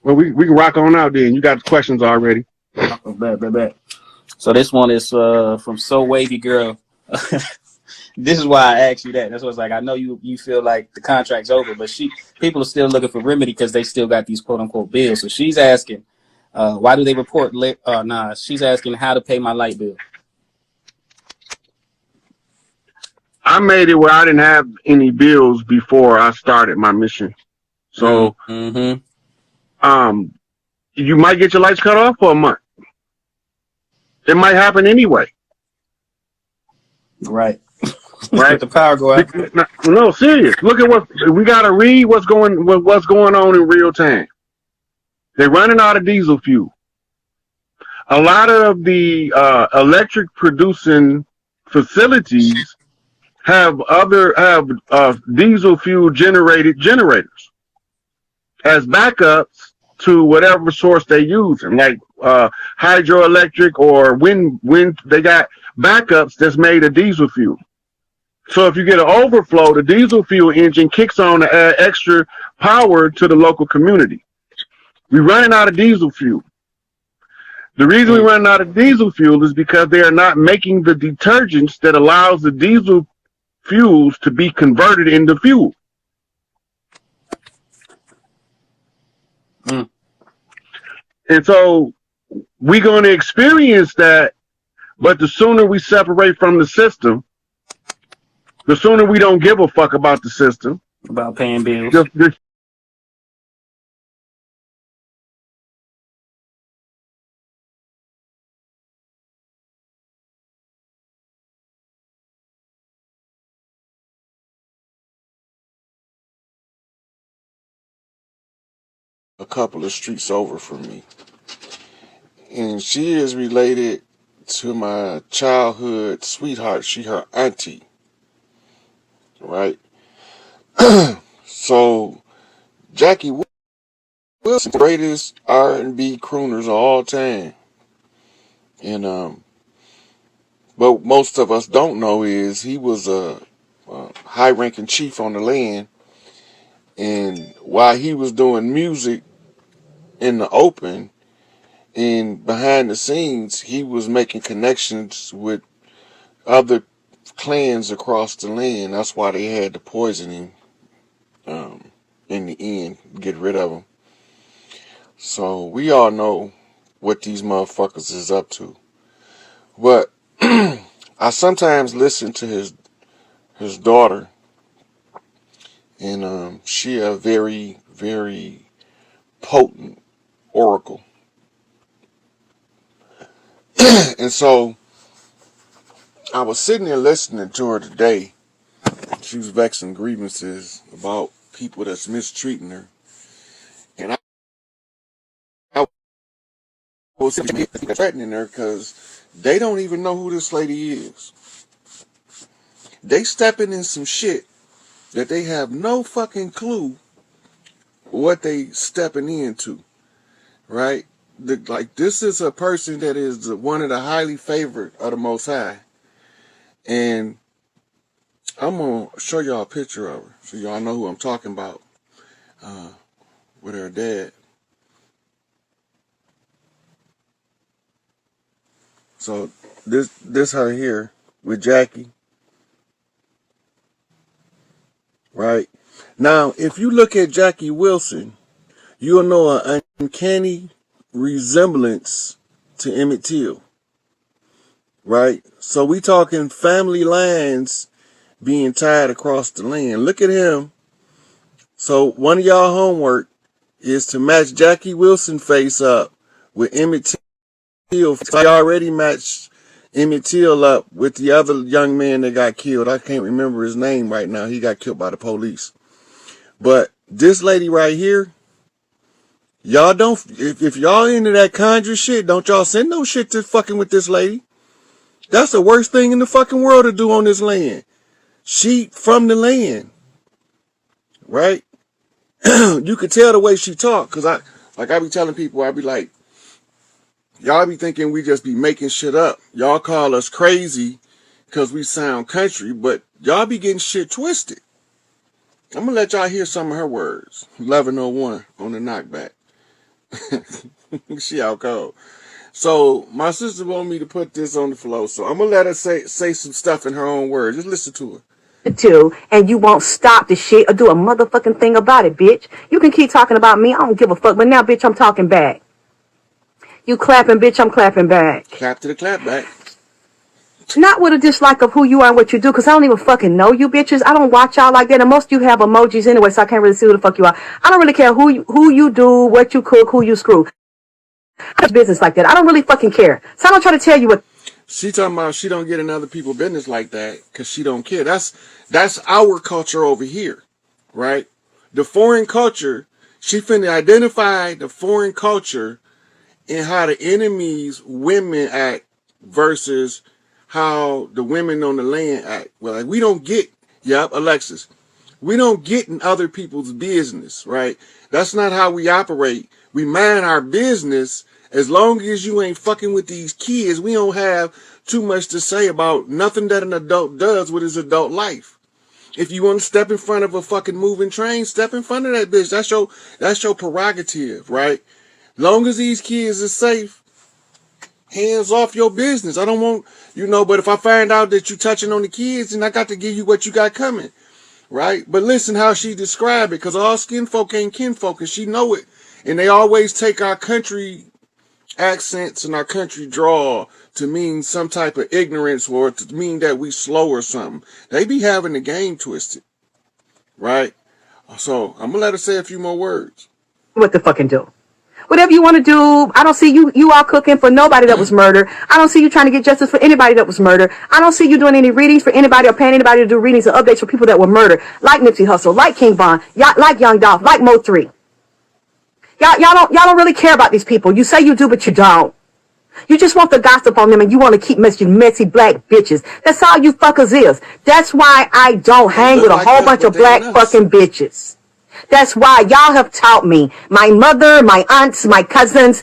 Well, we can rock on out then. You got the questions already. Oh, bad. So this one is from So Wavy Girl. This is why I asked you that. That's what's like. I know you feel like the contract's over, but people are still looking for remedy because they still got these quote unquote bills. So she's asking, why do they report late? She's asking how to pay my light bill. I made it where I didn't have any bills before I started my mission. So, you might get your lights cut off for a month. It might happen anyway. Right. Right. The power go out. No, serious. Look at what we gotta read. What's going on in real time? They're running out of diesel fuel. A lot of the electric producing facilities have diesel fuel generated generators as backups to whatever source they use, like hydroelectric or wind. They got backups that's made of diesel fuel. So if you get an overflow, the diesel fuel engine kicks on to add extra power to the local community. We're running out of diesel fuel. The reason we're running out of diesel fuel is because they are not making the detergents that allows the diesel fuels to be converted into fuel. And so we're going to experience that, but the sooner we separate from the system, the sooner we don't give a fuck about the system. About paying bills. A couple of streets over from me. And she is related to my childhood sweetheart. She her auntie. Right? So, Jackie Wilson, greatest R&B crooners of all time. And, but most of us don't know is he was a high-ranking chief on the land. And while he was doing music in the open and behind the scenes, he was making connections with other clans across the land. That's why they had to poison him in the end, get rid of him. So we all know what these motherfuckers is up to. But I sometimes listen to his daughter, and she a very, very potent oracle. And so I was sitting there listening to her today. She was vexing grievances about people that's mistreating her. And I was threatening her because they don't even know who this lady is. They stepping in some shit that they have no fucking clue what they stepping into, right? Like, this is a person that is one of the highly favored of the Most High. And I'm going to show y'all a picture of her so y'all know who I'm talking about with her dad. So this her here with Jackie. Right? Now, if you look at Jackie Wilson, you'll know an uncanny resemblance to Emmett Till. Right? So we talking family lines being tied across the land. Look at him. So one of y'all homework is to match Jackie Wilson face up with Emmett Till. I already matched Emmett Till up with the other young man that got killed. I can't remember his name right now. He got killed by the police. But this lady right here, y'all don't, if y'all into that conjure shit, don't y'all send no shit to fucking with this lady. That's the worst thing in the fucking world to do on this land. She from the land. Right? You could tell the way she talk, because I be telling people, I be like, y'all be thinking we just be making shit up. Y'all call us crazy because we sound country, but y'all be getting shit twisted. I'm going to let y'all hear some of her words. 1101 on the knockback. She out cold. So my sister wanted me to put this on the floor. So I'm gonna let her say some stuff in her own words. Just listen to her. To, and you won't stop the shit or do a motherfucking thing about it, bitch. You can keep talking about me. I don't give a fuck. But now, bitch, I'm talking back. You clapping, bitch, I'm clapping back. Clap to the clap back. Not with a dislike of who you are and what you do, because I don't even fucking know you bitches. I don't watch y'all like that, and most of you have emojis anyway, so I can't really see who the fuck you are. I don't really care who you do, what you cook, who you screw. I do business like that. I don't really fucking care. So I don't try to tell you what. She talking about she don't get in other people's business like that because she don't care. That's our culture over here, right? The foreign culture, she finna identify the foreign culture and how the enemy's women act versus how the women on the land act. Well, like we don't get, yep, Alexis, we don't get in other people's business, right? That's not how we operate. We mind our business. As long as you ain't fucking with these kids, we don't have too much to say about nothing that an adult does with his adult life. If you want to step in front of a fucking moving train, step in front of that bitch. That's your prerogative, right? Long as these kids are safe, hands off your business. I don't want, but if I find out that you touching on the kids, then I got to give you what you got coming, right? But listen how she described it, because all skin folk ain't kinfolk, and she know it. And they always take our country accents and our country drawl to mean some type of ignorance or to mean that we slow or something. They be having the game twisted, right? So I'm gonna let her say a few more words. What the fucking do? Whatever you want to do. I don't see you all cooking for nobody that was murdered. I don't see you trying to get justice for anybody that was murdered. I don't see you doing any readings for anybody or paying anybody to do readings or updates for people that were murdered, like Nipsey Hussle, like King Von, like Young Dolph, like Mo 3. Y'all don't really care about these people. You say you do, but you don't. You just want the gossip on them, and you want to keep messaging messy black bitches. That's all you fuckers is. That's why I don't hang with a whole bunch of black fucking bitches. That's why y'all have taught me, my mother, my aunts, my cousins,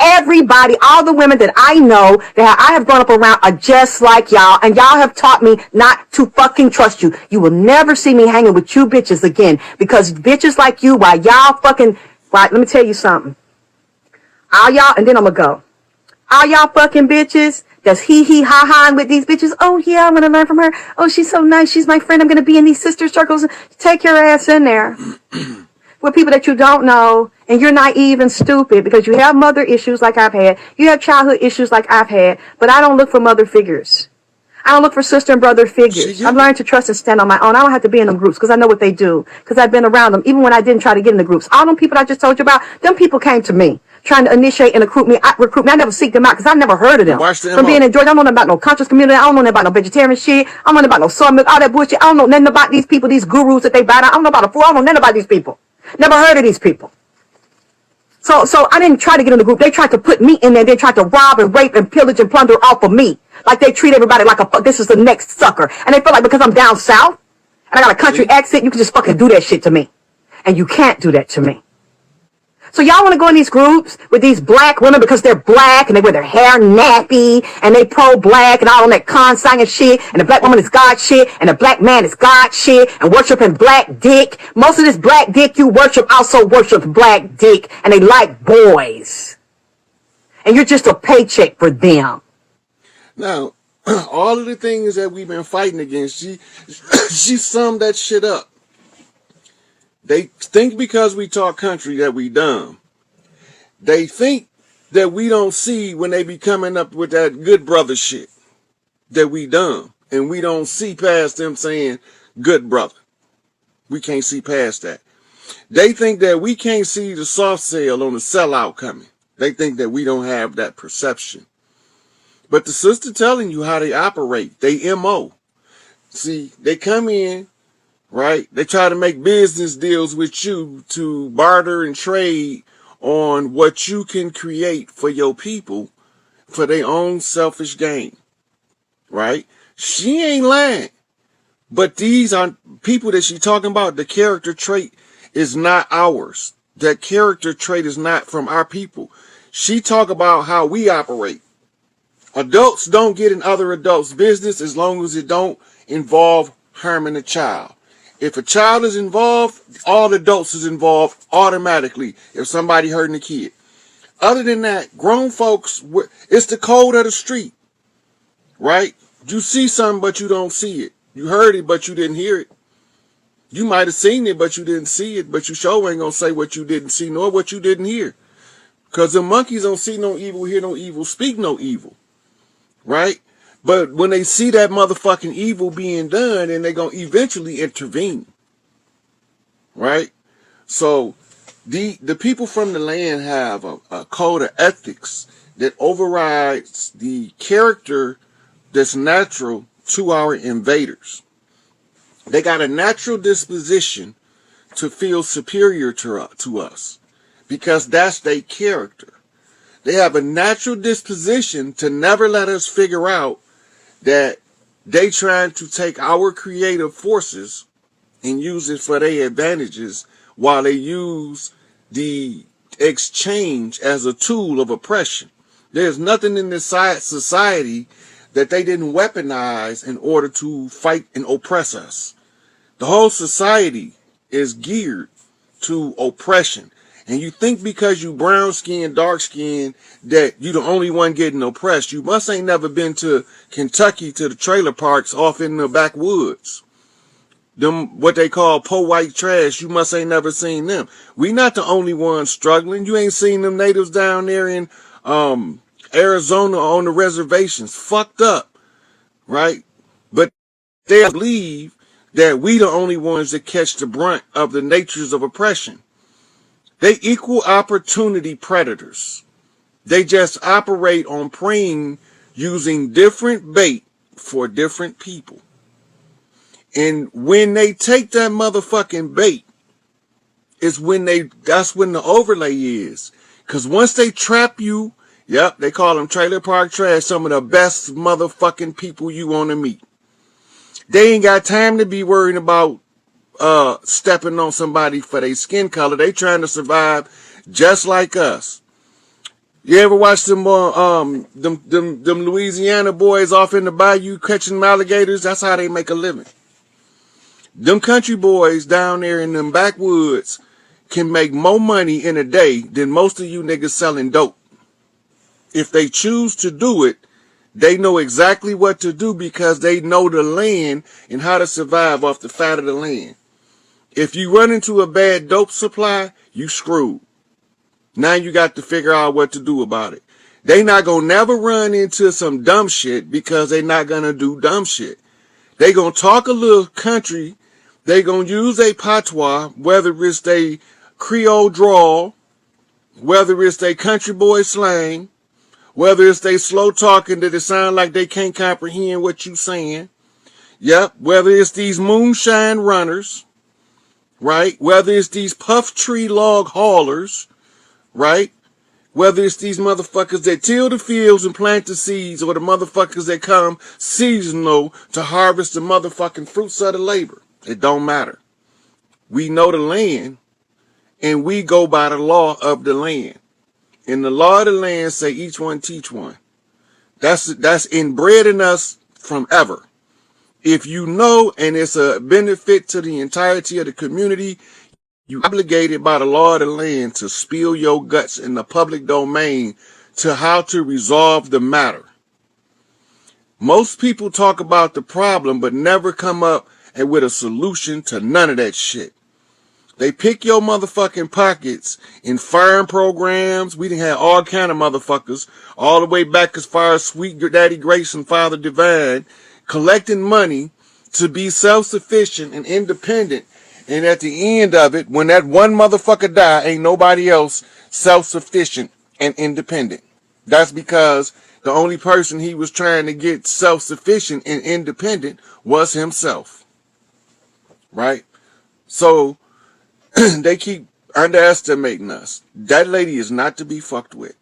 everybody, all the women that I know that I have grown up around are just like y'all, and y'all have taught me not to fucking trust you. You will never see me hanging with you bitches again, because bitches like you, while y'all fucking, right, let me tell you something. All y'all, and then I'm gonna go. All y'all fucking bitches that's hee-hee-ha-ha with these bitches. Oh, yeah, I'm going to learn from her. Oh, she's so nice. She's my friend. I'm going to be in these sister circles. Take your ass in there with people that you don't know, and you're naive and stupid because you have mother issues like I've had. You have childhood issues like I've had, but I don't look for mother figures. I don't look for sister and brother figures. I've learned to trust and stand on my own. I don't have to be in them groups because I know what they do, because I've been around them, even when I didn't try to get in the groups. All them people I just told you about, them people came to me trying to initiate and recruit me. I never seek them out because I never heard of them. From being in Georgia, I don't know nothing about no conscious community. I don't know nothing about no vegetarian shit. I don't know nothing about no soy milk, all that bullshit. I don't know nothing about these people, these gurus that they buy. I don't know about a fool. I don't know nothing about these people. Never heard of these people. So I didn't try to get in the group. They tried to put me in there. They tried to rob and rape and pillage and plunder off of me. Like they treat everybody like this is the next sucker. And they feel like because I'm down south and I got a country accent, you can just fucking do that shit to me. And you can't do that to me. So y'all want to go in these groups with these black women because they're black and they wear their hair nappy and they pro-black and all on that con-sang and shit, and the black woman is God shit and the black man is God shit and worshiping black dick. Most of this black dick you worship also worships black dick, and they like boys. And you're just a paycheck for them. Now, all of the things that we've been fighting against, she summed that shit up. They think because we talk country that we dumb. They think that we don't see when they be coming up with that good brother shit, that we dumb. And we don't see past them saying good brother. We can't see past that. They think that we can't see the soft sale on the sellout coming. They think that we don't have that perception. But the sister telling you how they operate, they MO. See, they come in, right? They try to make business deals with you to barter and trade on what you can create for your people for their own selfish gain, right? She ain't lying. But these are people that she's talking about. The character trait is not ours. That character trait is not from our people. She talk about how we operate. Adults don't get in other adults' business as long as it don't involve harming a child. If a child is involved, all adults is involved automatically if somebody hurting a kid. Other than that, grown folks, it's the code of the street, right? You see something, but you don't see it. You heard it, but you didn't hear it. You might have seen it, but you didn't see it. But you sure ain't gonna say what you didn't see, nor what you didn't hear. Because the monkeys don't see no evil, hear no evil, speak no evil, right? But when they see that motherfucking evil being done, then they're gonna eventually intervene, right? So the people from the land have a code of ethics that overrides the character that's natural to our invaders. They got a natural disposition to feel superior to us because that's their character. They have a natural disposition to never let us figure out that they trying to take our creative forces and use it for their advantages while they use the exchange as a tool of oppression. There's nothing in this society that they didn't weaponize in order to fight and oppress us. The whole society is geared to oppression. And you think because you brown skinned, dark skinned, that you the only one getting oppressed. You must ain't never been to Kentucky to the trailer parks off in the backwoods. Them, what they call po white trash, you must ain't never seen them. We not the only ones struggling. You ain't seen them natives down there in Arizona on the reservations. Fucked up, right? But they believe that we the only ones that catch the brunt of the natures of oppression. They equal opportunity predators. They just operate on preying using different bait for different people. And when they take that motherfucking bait, that's when the overlay is. Cause once they trap you, yep, they call them trailer park trash, some of the best motherfucking people you want to meet. They ain't got time to be worrying about stepping on somebody for their skin color. They trying to survive just like us. You ever watch them Louisiana boys off in the bayou catching alligators? That's how they make a living. Them country boys down there in them backwoods can make more money in a day than most of you niggas selling dope. If they choose to do it, they know exactly what to do because they know the land and how to survive off the fat of the land. If you run into a bad dope supply, you screwed. Now you got to figure out what to do about it. They not gonna never run into some dumb shit because they not gonna do dumb shit. They gonna talk a little country. They gonna use a patois, whether it's they Creole drawl, whether it's they country boy slang, whether it's they slow talking that it sound like they can't comprehend what you saying. Yep, whether it's these moonshine runners, right? Whether it's these puff tree log haulers, right? Whether it's these motherfuckers that till the fields and plant the seeds, or the motherfuckers that come seasonal to harvest the motherfucking fruits of the labor. It don't matter. We know the land, and we go by the law of the land. And the law of the land say each one teach one. That's inbred in us from ever. If you know, and it's a benefit to the entirety of the community, you obligated by the law of the land to spill your guts in the public domain to how to resolve the matter. Most people talk about the problem, but never come up with a solution to none of that shit. They pick your motherfucking pockets in farm programs. We done had all kind of motherfuckers all the way back as far as Sweet Daddy Grace and Father Divine collecting money to be self-sufficient and independent. And at the end of it, when that one motherfucker die, ain't nobody else self-sufficient and independent. That's because the only person he was trying to get self-sufficient and independent was himself. Right? So they keep underestimating us. That lady is not to be fucked with.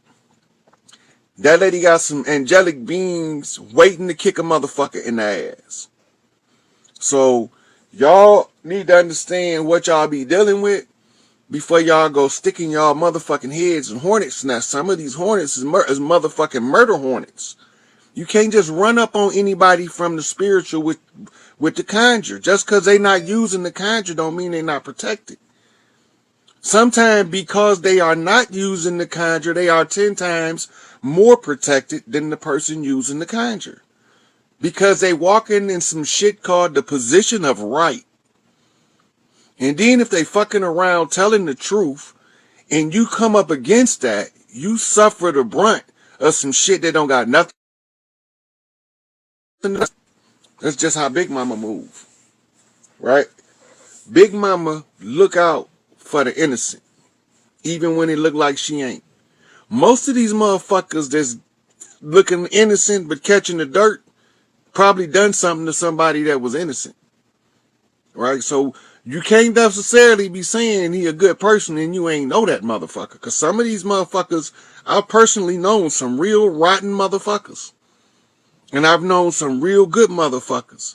That lady got some angelic beings waiting to kick a motherfucker in the ass. So y'all need to understand what y'all be dealing with before y'all go sticking y'all motherfucking heads in hornets' nests. Some of these hornets is motherfucking murder hornets. You can't just run up on anybody from the spiritual with the conjure. Just because they not using the conjure don't mean they not protected. Sometimes because they are not using the conjure, they are 10 times more protected than the person using the conjure. Because they walking in some shit called the position of right. And then if they fucking around telling the truth and you come up against that, you suffer the brunt of some shit that don't got nothing. That's just how Big Mama move, right? Big Mama look out for the innocent, even when it look like she ain't. Most of these motherfuckers that's looking innocent but catching the dirt probably done something to somebody that was innocent, right? So you can't necessarily be saying he a good person and you ain't know that motherfucker. Because some of these motherfuckers, I've personally known some real rotten motherfuckers. And I've known some real good motherfuckers.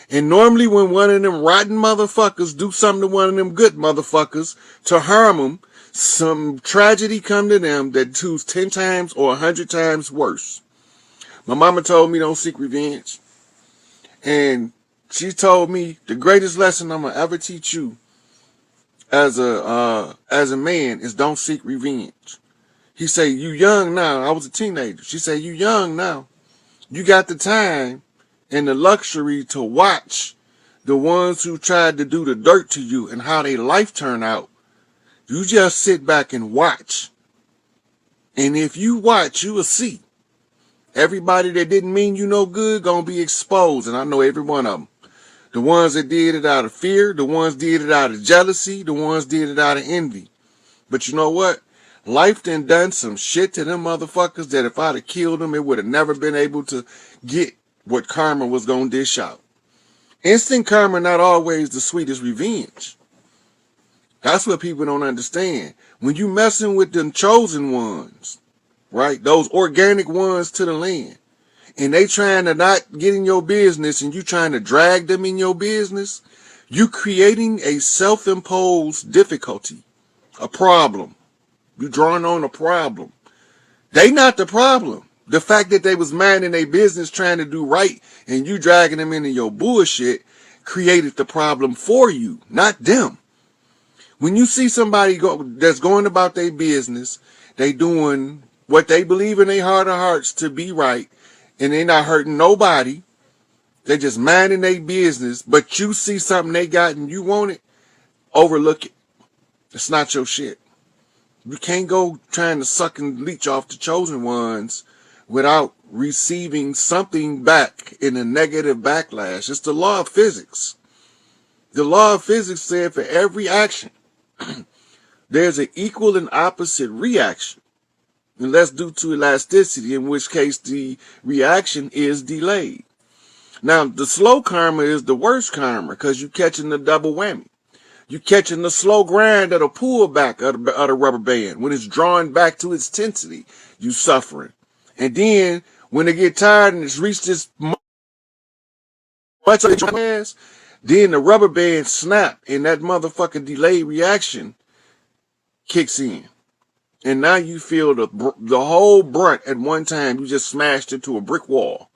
And normally when one of them rotten motherfuckers do something to one of them good motherfuckers to harm them, some tragedy come to them that two's 10 times or 100 times worse. My mama told me don't seek revenge. And she told me the greatest lesson I'm gonna ever teach you as a man is don't seek revenge. He said, you young now. I was a teenager. She said, you young now. You got the time and the luxury to watch the ones who tried to do the dirt to you and how their life turned out. You just sit back and watch. And if you watch, you will see. Everybody that didn't mean you no good gonna be exposed. And I know every one of them. The ones that did it out of fear, the ones did it out of jealousy, the ones did it out of envy. But you know what? Life done some shit to them motherfuckers that if I'd have killed them, it would have never been able to get what karma was gonna dish out. Instant karma not always the sweetest revenge. That's what people don't understand. When you messing with them chosen ones, right? Those organic ones to the land, and they trying to not get in your business and you trying to drag them in your business, you creating a self-imposed difficulty, a problem. You drawing on a problem. They not the problem. The fact that they was minding their business trying to do right and you dragging them into your bullshit created the problem for you, not them. When you see somebody that's going about their business, they doing what they believe in their heart of hearts to be right, and they not hurting nobody. They just minding their business, but you see something they got and you want it, overlook it. It's not your shit. You can't go trying to suck and leech off the chosen ones without receiving something back in a negative backlash. It's the law of physics. The law of physics said for every action, there's an equal and opposite reaction. Unless due to elasticity, in which case the reaction is delayed. Now, the slow karma is the worst karma because you're catching the double whammy. You're catching the slow grind of the pull back of the rubber band. When it's drawing back to its intensity, you suffering. And then when they get tired and it's reached this much of the ass, then the rubber band snap and that motherfucking delayed reaction kicks in. And now you feel the whole brunt at one time. You just smashed into a brick wall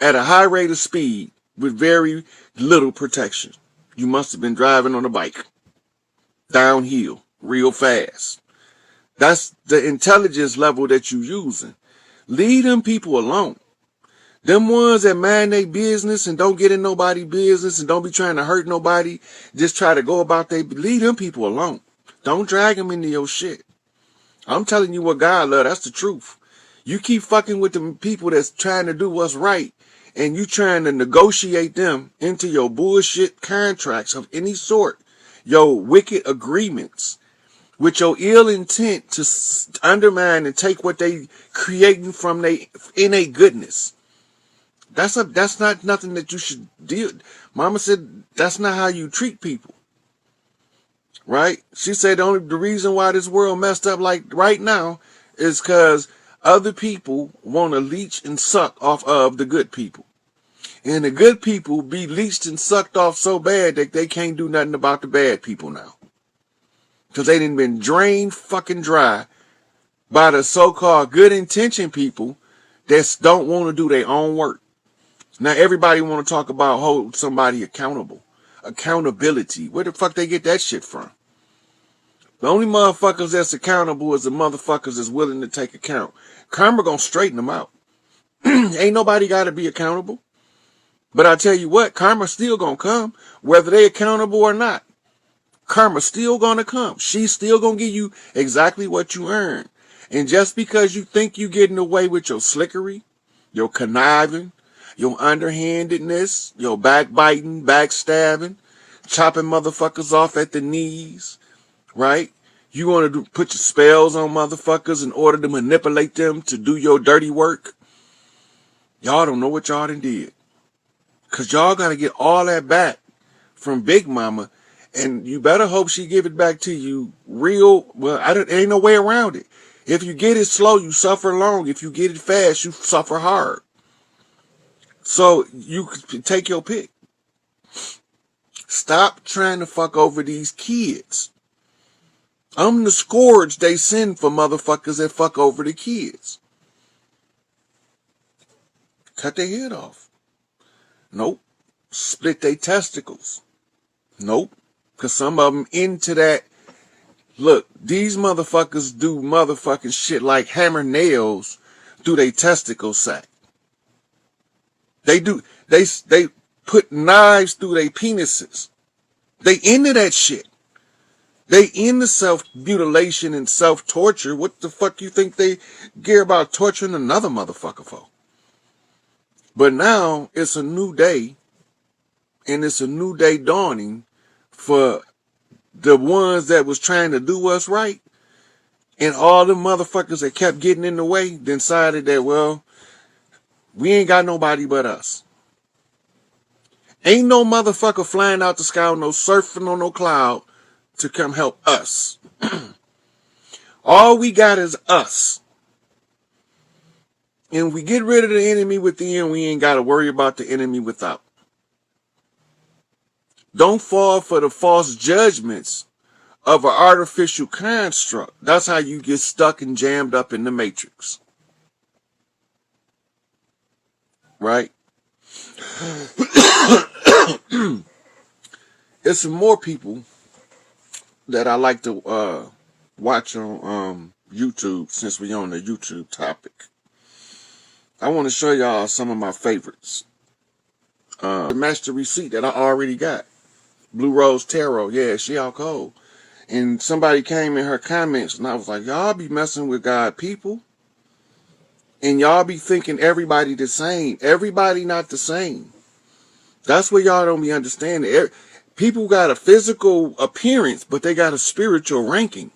at a high rate of speed with very little protection. You must have been driving on a bike downhill real fast. That's the intelligence level that you're using. Leave them people alone. Them ones that mind their business and don't get in nobody's business and don't be trying to hurt nobody, just try to go about leave them people alone. Don't drag them into your shit. I'm telling you what God love. That's the truth. You keep fucking with the people that's trying to do what's right, and you trying to negotiate them into your bullshit contracts of any sort, your wicked agreements, with your ill intent to undermine and take what they creating from their innate goodness. That's not nothing that you should deal. Mama said that's not how you treat people. Right? She said the reason why this world messed up like right now is because other people want to leech and suck off of the good people. And the good people be leached and sucked off so bad that they can't do nothing about the bad people now. Because they done been drained fucking dry by the so-called good intention people that don't want to do their own work. Now everybody want to talk about hold somebody accountable. Accountability. Where the fuck they get that shit from? The only motherfuckers that's accountable is the motherfuckers that's willing to take account. Karma gonna straighten them out. Ain't nobody gotta be accountable. But I tell you what, karma's still gonna come, whether they accountable or not. Karma's still gonna come. She's still gonna give you exactly what you earn. And just because you think you getting away with your slickery, your conniving, your underhandedness, your backbiting, backstabbing, chopping motherfuckers off at the knees, right? You want to put your spells on motherfuckers in order to manipulate them to do your dirty work. Y'all don't know what y'all done did. Because y'all got to get all that back from Big Mama. And you better hope she give it back to you real. Well, ain't no way around it. If you get it slow, you suffer long. If you get it fast, you suffer hard. So you can take your pick. Stop trying to fuck over these kids. I'm the scourge they send for motherfuckers that fuck over the kids. Cut their head off. Nope. Split their testicles. Nope. Because some of them into that. Look, these motherfuckers do motherfucking shit like hammer nails through their testicle sack. They put knives through their penises. They into that shit. They into self-mutilation and self-torture. What the fuck you think they care about torturing another motherfucker for? But now it's a new day, and it's a new day dawning for the ones that was trying to do us right, and all the motherfuckers that kept getting in the way decided that, well, we ain't got nobody but us. Ain't no motherfucker flying out the sky on no surfing on no cloud to come help us. All we got is us. And we get rid of the enemy within, we ain't got to worry about the enemy without. Don't fall for the false judgments of an artificial construct. That's how you get stuck and jammed up in the matrix. Right? There's some more people that I like to watch on YouTube, since we're on the YouTube topic. I want to show y'all some of my favorites. The master receipt that I already got. Blue Rose Tarot. Yeah, she out cold. And somebody came in her comments and I was like, y'all be messing with God people. And y'all be thinking everybody the same. Everybody not the same. That's what y'all don't be understanding. People got a physical appearance, but they got a spiritual ranking.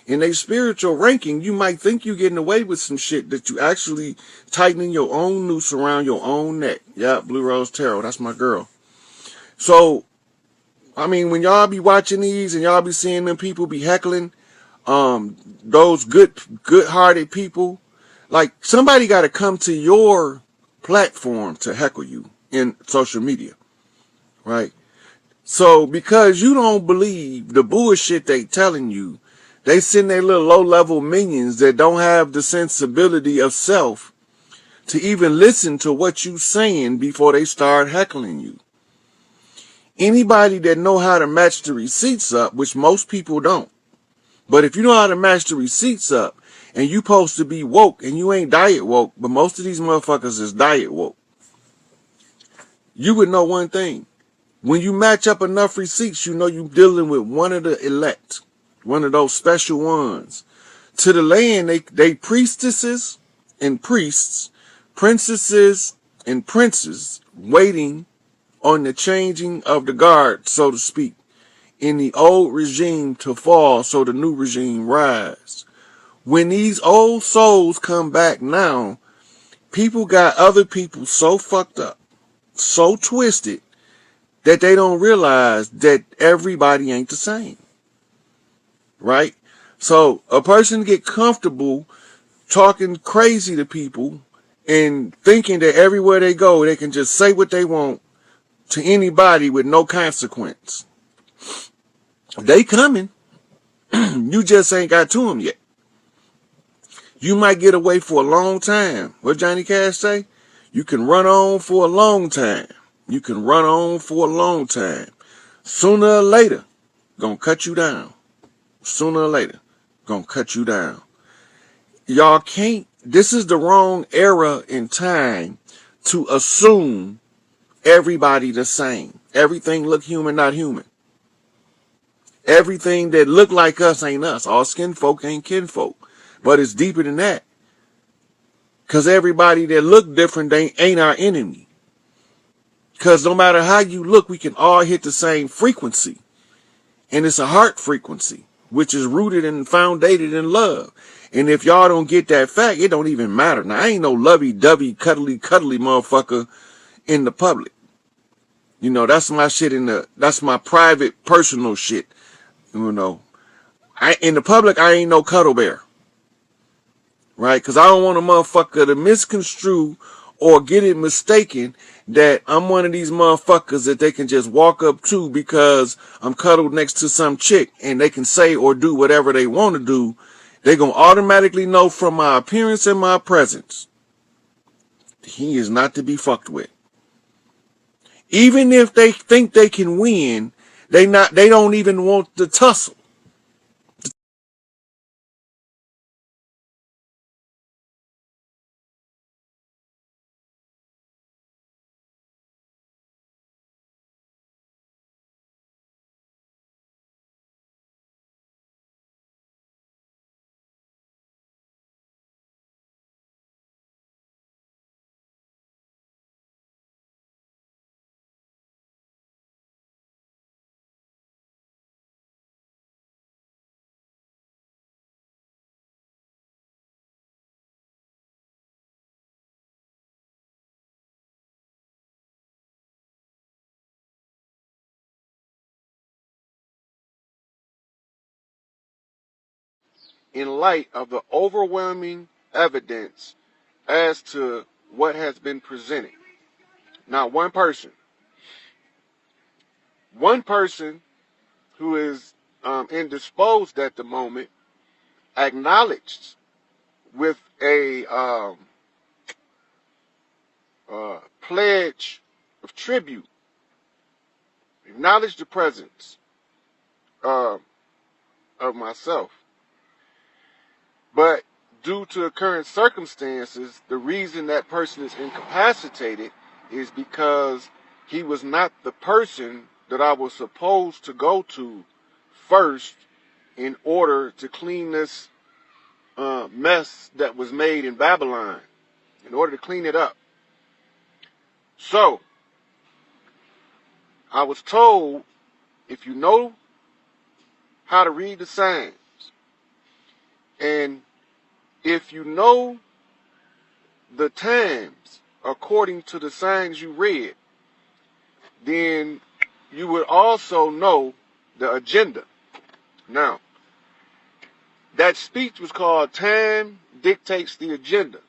In a spiritual ranking, you might think you're getting away with some shit that you actually tightening your own noose around your own neck. Yeah, Blue Rose Tarot, that's my girl. So, I mean, when y'all be watching these and y'all be seeing them people be heckling, those good-hearted people, like somebody got to come to your platform to heckle you in social media, right? So, because you don't believe the bullshit they telling you, they send their little low-level minions that don't have the sensibility of self to even listen to what you saying before they start heckling you. Anybody that know how to match the receipts up, which most people don't, but if you know how to match the receipts up, and you supposed to be woke, and you ain't diet woke, but most of these motherfuckers is diet woke, you would know one thing. When you match up enough receipts, you know you're dealing with one of the elect. One of those special ones. To the land, they priestesses and priests, princesses and princes, waiting on the changing of the guard, so to speak, in the old regime to fall so the new regime rise. When these old souls come back now, people got other people so fucked up, so twisted, that they don't realize that everybody ain't the same. Right? So a person get comfortable talking crazy to people and thinking that everywhere they go, they can just say what they want to anybody with no consequence. They coming. You just ain't got to them yet. You might get away for a long time. What Johnny Cash say? You can run on for a long time. You can run on for a long time. Sooner or later, gonna cut you down. sooner or later, gonna cut you down. Y'all can't, this is the wrong era in time to assume everybody the same. Everything look human, not human. Everything that look like us ain't us. All skin folk ain't kinfolk. But it's deeper than that. Cause everybody that look different ain't our enemy. Cause no matter how you look, we can all hit the same frequency. And it's a heart frequency, which is rooted and founded in love. And if y'all don't get that fact, it don't even matter. Now, I ain't no lovey-dovey, cuddly motherfucker in the public. You know, that's my shit that's my private, personal shit. You know, in the public, I ain't no cuddle bear. Right? Because I don't want a motherfucker to misconstrue or get it mistaken that I'm one of these motherfuckers that they can just walk up to because I'm cuddled next to some chick and they can say or do whatever they want to do. They're going to automatically know from my appearance and my presence, he is not to be fucked with. Even if they think they can win, they don't even want to tussle. In light of the overwhelming evidence as to what has been presented. Not one person who is indisposed at the moment acknowledged with a pledge of tribute, acknowledged the presence uh, of myself. But due to the current circumstances, the reason that person is incapacitated is because he was not the person that I was supposed to go to first in order to clean this mess that was made in Babylon, in order to clean it up. So, I was told, if you know how to read the signs, and if you know the times according to the signs you read, then you would also know the agenda. Now, that speech was called Time Dictates the Agenda.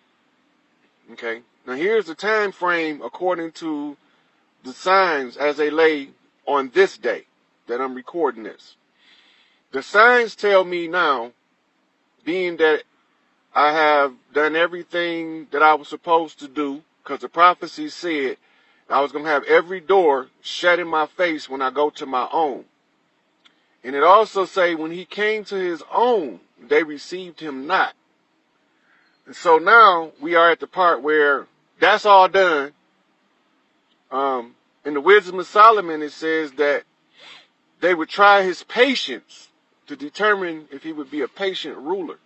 Okay? Now here's the time frame according to the signs as they lay on this day that I'm recording this. The signs tell me now, being that I have done everything that I was supposed to do, because the prophecy said I was going to have every door shut in my face when I go to my own. And it also say when he came to his own, they received him not. And so now we are at the part where that's all done. In the Wisdom of Solomon, it says that they would try his patience to determine if he would be a patient ruler.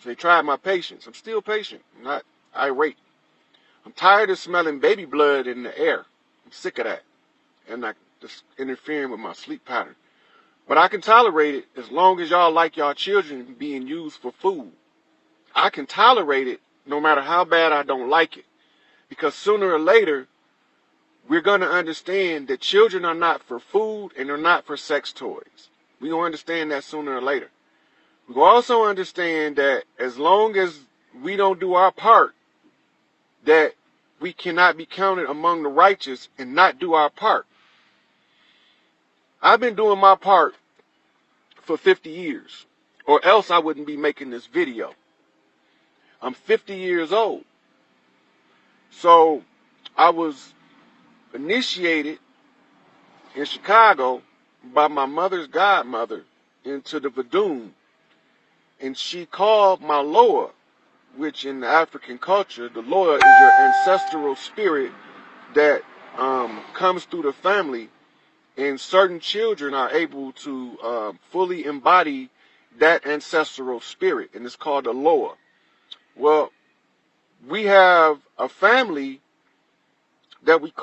So they tried my patience. I'm still patient, I'm not irate. I'm tired of smelling baby blood in the air. I'm sick of that. And not just interfering with my sleep pattern. But I can tolerate it as long as y'all like y'all children being used for food. I can tolerate it no matter how bad I don't like it. Because sooner or later, we're going to understand that children are not for food and they're not for sex toys. We're going to understand that sooner or later. We will also understand that as long as we don't do our part, that we cannot be counted among the righteous and not do our part. I've been doing my part for 50 years, or else I wouldn't be making this video. I'm 50 years old. So I was initiated in Chicago by my mother's godmother into the Vadum, and she called my Loa, which in the African culture, the Loa is your ancestral spirit that comes through the family, and certain children are able to fully embody that ancestral spirit, and it's called the Loa. Well, we have a family that we call